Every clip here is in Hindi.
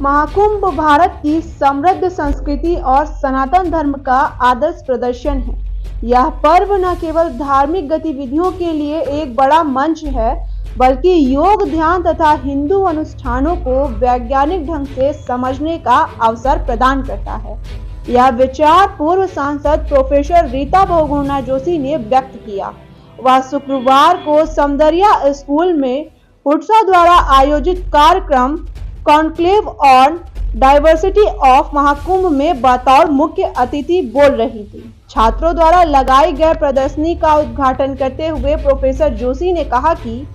महाकुंभ भारत की समृद्ध संस्कृति और सनातन धर्म का आदर्श प्रदर्शन है। यह पर्व न केवल धार्मिक गतिविधियों के लिए एक बड़ा मंच है, बल्कि योग, ध्यान तथा हिंदू अनुष्ठानों को वैज्ञानिक ढंग से समझने का अवसर प्रदान करता है। यह विचार पूर्व सांसद प्रोफेसर रीता बहुगुणा जोशी ने व्यक्त किया। वह शुक्रवार को समदरिया स्कूल में हुड्सा द्वारा आयोजित कार्यक्रम conclave on diversity of Mahakumbh में बतौर मुख्य अतिथि बोल रही थी। छात्रों द्वारा लगाई गई प्रदर्शनी का उद्घाटन करते हुए प्रोफेसर जोशी ने कहा कि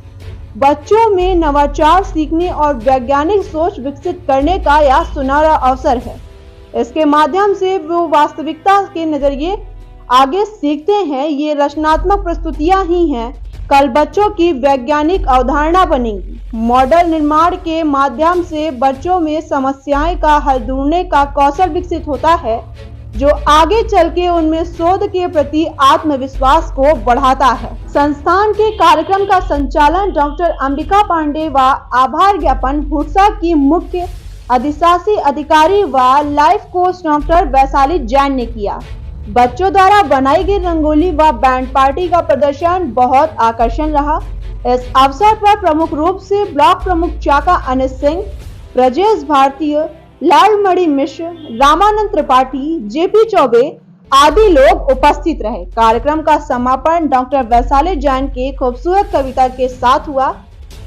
बच्चों में नवाचार सीखने और वैज्ञानिक सोच विकसित करने का यह सुनहरा अवसर है। इसके माध्यम से वो वास्तविकता के नजरिए आगे सीखते हैं। ये रचनात्मक प्रस्तुतियां ही हैं कल बच्चों की वैज्ञानिक अवधारणा बनेंगी। मॉडल निर्माण के माध्यम से बच्चों में समस्याएं का हल ढूंढने का कौशल विकसित होता है, जो आगे चल के उनमें शोध के प्रति आत्मविश्वास को बढ़ाता है। संस्थान के कार्यक्रम का संचालन डॉक्टर अंबिका पांडे व आभार ज्ञापन हुड्सा की मुख्य अधिशासी अधिकारी व life coach doctor Vaishali Jain ने किया। बच्चों द्वारा बनाई गई रंगोली व बैंड पार्टी का प्रदर्शन बहुत आकर्षण रहा। इस अवसर पर प्रमुख रूप से ब्लॉक प्रमुख चाका अनित सिंह, ब्रजेश भारतीय, लालमणि मिश्र, रामानंद त्रिपाठी, जेपी चौबे आदि लोग उपस्थित रहे। कार्यक्रम का समापन डॉक्टर वैशाली जैन के खूबसूरत कविता के साथ हुआ,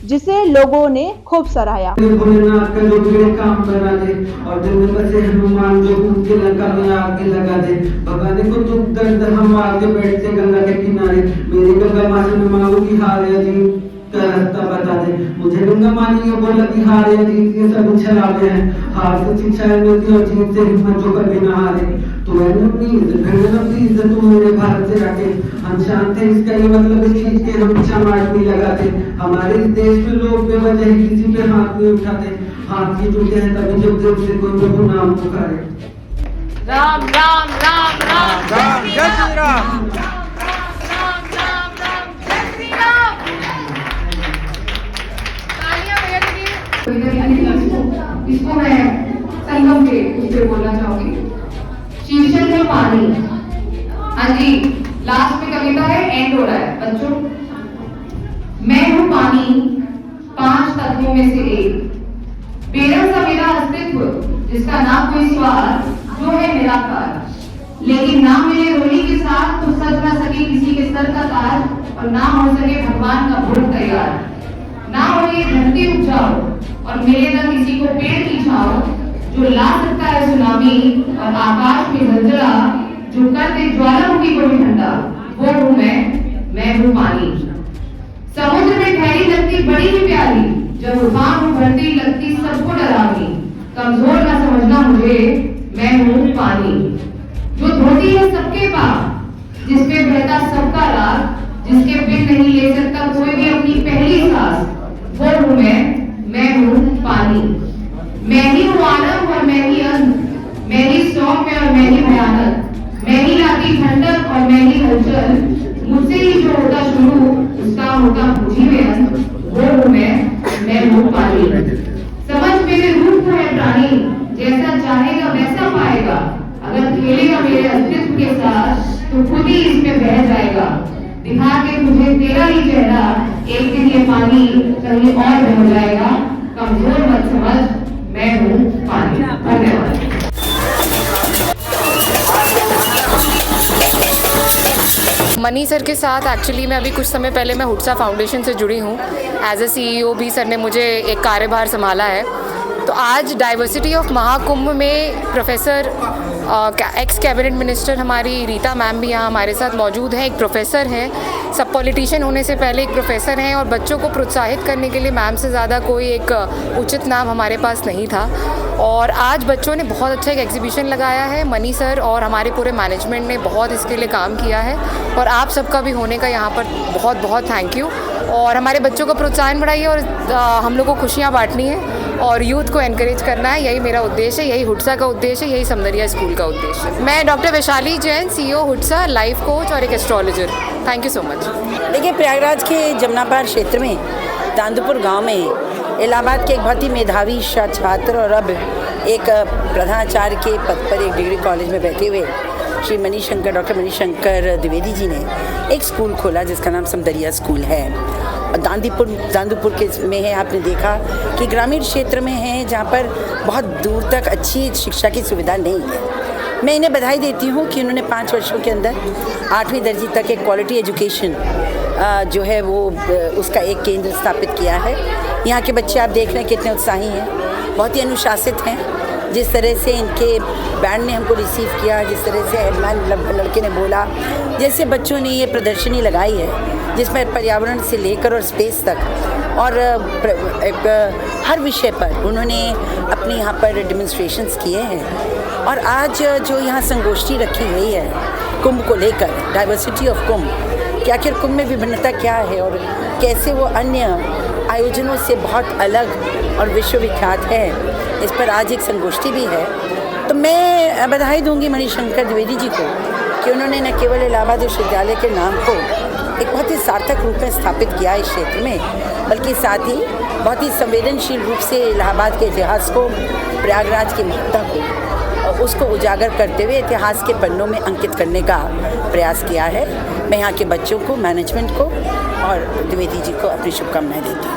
जिसे लोगों ने खूब सराहा। भोलेनाथ का जो बड़े काम करा दे और दिन में बसे हनुमान जो उनके लंका में आग लगा दे। भगवान को तुम दर्द हम आके बैठते गंगा के किनारे, मेरी गंगा माँ से मैं मांगू की हार है जी का रास्ता बता दे। मुझे गंगा माँ ने बोला कि हार है जी ये सब छलावे हैं, हार से शिक्षा मिलती और जीत से हिम्मत जो कभी ना हारे। तो प्लीज तुम मेरे भारत से रखे हम शांत हैं, इसका ये मतलब इस चीज के हम चमाट नहीं लगाते। हमारे इस देश में लोग बेवजह किसी पे हाथ नहीं उठाते, हाथ ही टूटे हैं तभी जब दिल से कोई प्रभु नाम पुकारे। राम राम राम राम राम जय श्री राम। इसको मैं संगम के उससे बोलना चाहूंगी। शीर्षक है पानी। हाँ जी, लास्ट में कविता है, एंड हो रहा है बच्चों। मैं हूँ पानी, 5 तत्वों में से एक, बेरंग सा मेरा अस्तित्व, जिसका ना कोई स्वाद, जो है निराकार। लेकिन ना मिले रोली के साथ तो सज ना सके किसी के सर का ताज, और ना हो सके भगवान का भोग तैयार। ना हो ये धरती उपजाओ और मिले ना किसी को पेड़ की छाओ, जो ला सकता है सुनामी और आकाश में जलजला, जो कर दे ज्वालामुखी को भी ठंडा, वो हूँ मैं हूँ पानी। समुद्र में ठहरी लगती बड़ी ही प्यारी, जब उफान उभरती लगती सबको डरावनी। कमजोर ना समझना मुझे, मैं हूँ पानी। जो धोती है सबके पाप, जिसपे बहता सबका राग, जिसके बिन नहीं ले सकता कोई भी अपनी पहली सांस, वो हूँ मैं हूँ पानी। मैं ही हूँ आलम और मैं ही अंत, मैं ही सौम्य और मैं ही भयानक, मैं ही लाती ठंडक और मैं ही हलचल, मुझसे ही जो होता शुरू उसका होता मुझी में अंत, वो हूँ मैं हूँ पानी। समझ मेरे रूप को है प्राणी, जैसा चाहेगा वैसा पाएगा, अगर खेलेगा मेरे अस्तित्व के साथ तो खुद ही इसमें बह जाएगा। दिखा के तुझे तेरा ही चेहरा, एक दिन ये पानी कहीं और बह जाएगा। कमजोर मत समझ, मैं हूँ पानी। धन्यवाद। मनी सर के साथ एक्चुअली मैं अभी कुछ समय पहले मैं हुड्सा फाउंडेशन से जुड़ी हूँ। एज ए CEO भी सर ने मुझे एक कार्यभार संभाला है। तो आज डाइवर्सिटी ऑफ महाकुंभ में प्रोफेसर एक्स कैबिनेट मिनिस्टर हमारी रीता मैम भी यहाँ हमारे साथ मौजूद हैं। एक प्रोफेसर हैं, सब पॉलिटिशियन होने से पहले एक प्रोफेसर हैं, और बच्चों को प्रोत्साहित करने के लिए मैम से ज़्यादा कोई एक उचित नाम हमारे पास नहीं था। और आज बच्चों ने बहुत अच्छा एक एग्जीबिशन लगाया है। मनी सर और हमारे पूरे मैनेजमेंट ने बहुत इसके लिए काम किया है, और आप सबका भी होने का यहाँ पर बहुत बहुत थैंक यू। और हमारे बच्चों को प्रोत्साहन बढ़ाइए, और हम लोग को खुशियाँ बांटनी है और यूथ को एनकरेज करना है। यही मेरा उद्देश्य है, यही हुड्सा का उद्देश्य है, यही समदरिया स्कूल का उद्देश्य है। मैं डॉक्टर वैशाली जैन, CEO हुड्सा, लाइफ कोच और एक astrologer. Thank you so much. देखिए, प्रयागराज के जमुनापार क्षेत्र में दांदुपुर गांव में इलाहाबाद के एक बहुत ही मेधावी छात्र और अब एक प्रधानाचार्य के पद पर एक डिग्री कॉलेज में बैठे हुए श्री डॉक्टर मणिशंकर द्विवेदी जी ने एक स्कूल खोला जिसका नाम समदरिया स्कूल है। दांदुपुर के में है। आपने देखा कि ग्रामीण क्षेत्र में है जहाँ पर बहुत दूर तक अच्छी शिक्षा की सुविधा नहीं है। मैं इन्हें बधाई देती हूँ कि उन्होंने 5 वर्षों के अंदर 8वीं दर्जे तक एक क्वालिटी एजुकेशन जो है वो उसका एक केंद्र स्थापित किया है। यहाँ के बच्चे आप देख रहे हैं कितने उत्साही हैं, बहुत ही अनुशासित हैं। जिस तरह से इनके बैंड ने हमको रिसीव किया, जिस तरह से हेडमैन लड़के ने बोला, जैसे बच्चों ने ये प्रदर्शनी लगाई है जिसमें पर्यावरण से लेकर और स्पेस तक और हर विषय पर उन्होंने अपने यहाँ पर डेमोन्स्ट्रेशंस किए हैं। और आज जो यहाँ संगोष्ठी रखी गई है कुंभ को लेकर, डाइवर्सिटी ऑफ कुंभ, कि आखिर कुंभ में विभिन्नता क्या है और कैसे वो अन्य आयोजनों से बहुत अलग और विश्वविख्यात है, इस पर आज एक संगोष्ठी भी है। तो मैं बधाई दूंगी मणिशंकर द्विवेदी जी को कि उन्होंने न केवल इलाहाबाद विश्वविद्यालय के नाम को एक बहुत ही सार्थक रूप में स्थापित किया इस क्षेत्र में, बल्कि साथ ही बहुत ही संवेदनशील रूप से इलाहाबाद के इतिहास को, प्रयागराज की महत्ता को, उसको उजागर करते हुए इतिहास के पन्नों में अंकित करने का प्रयास किया है। मैं यहाँ के बच्चों को, मैनेजमेंट को और द्विवेदी जी को अपनी शुभकामनाएं देती हूँ।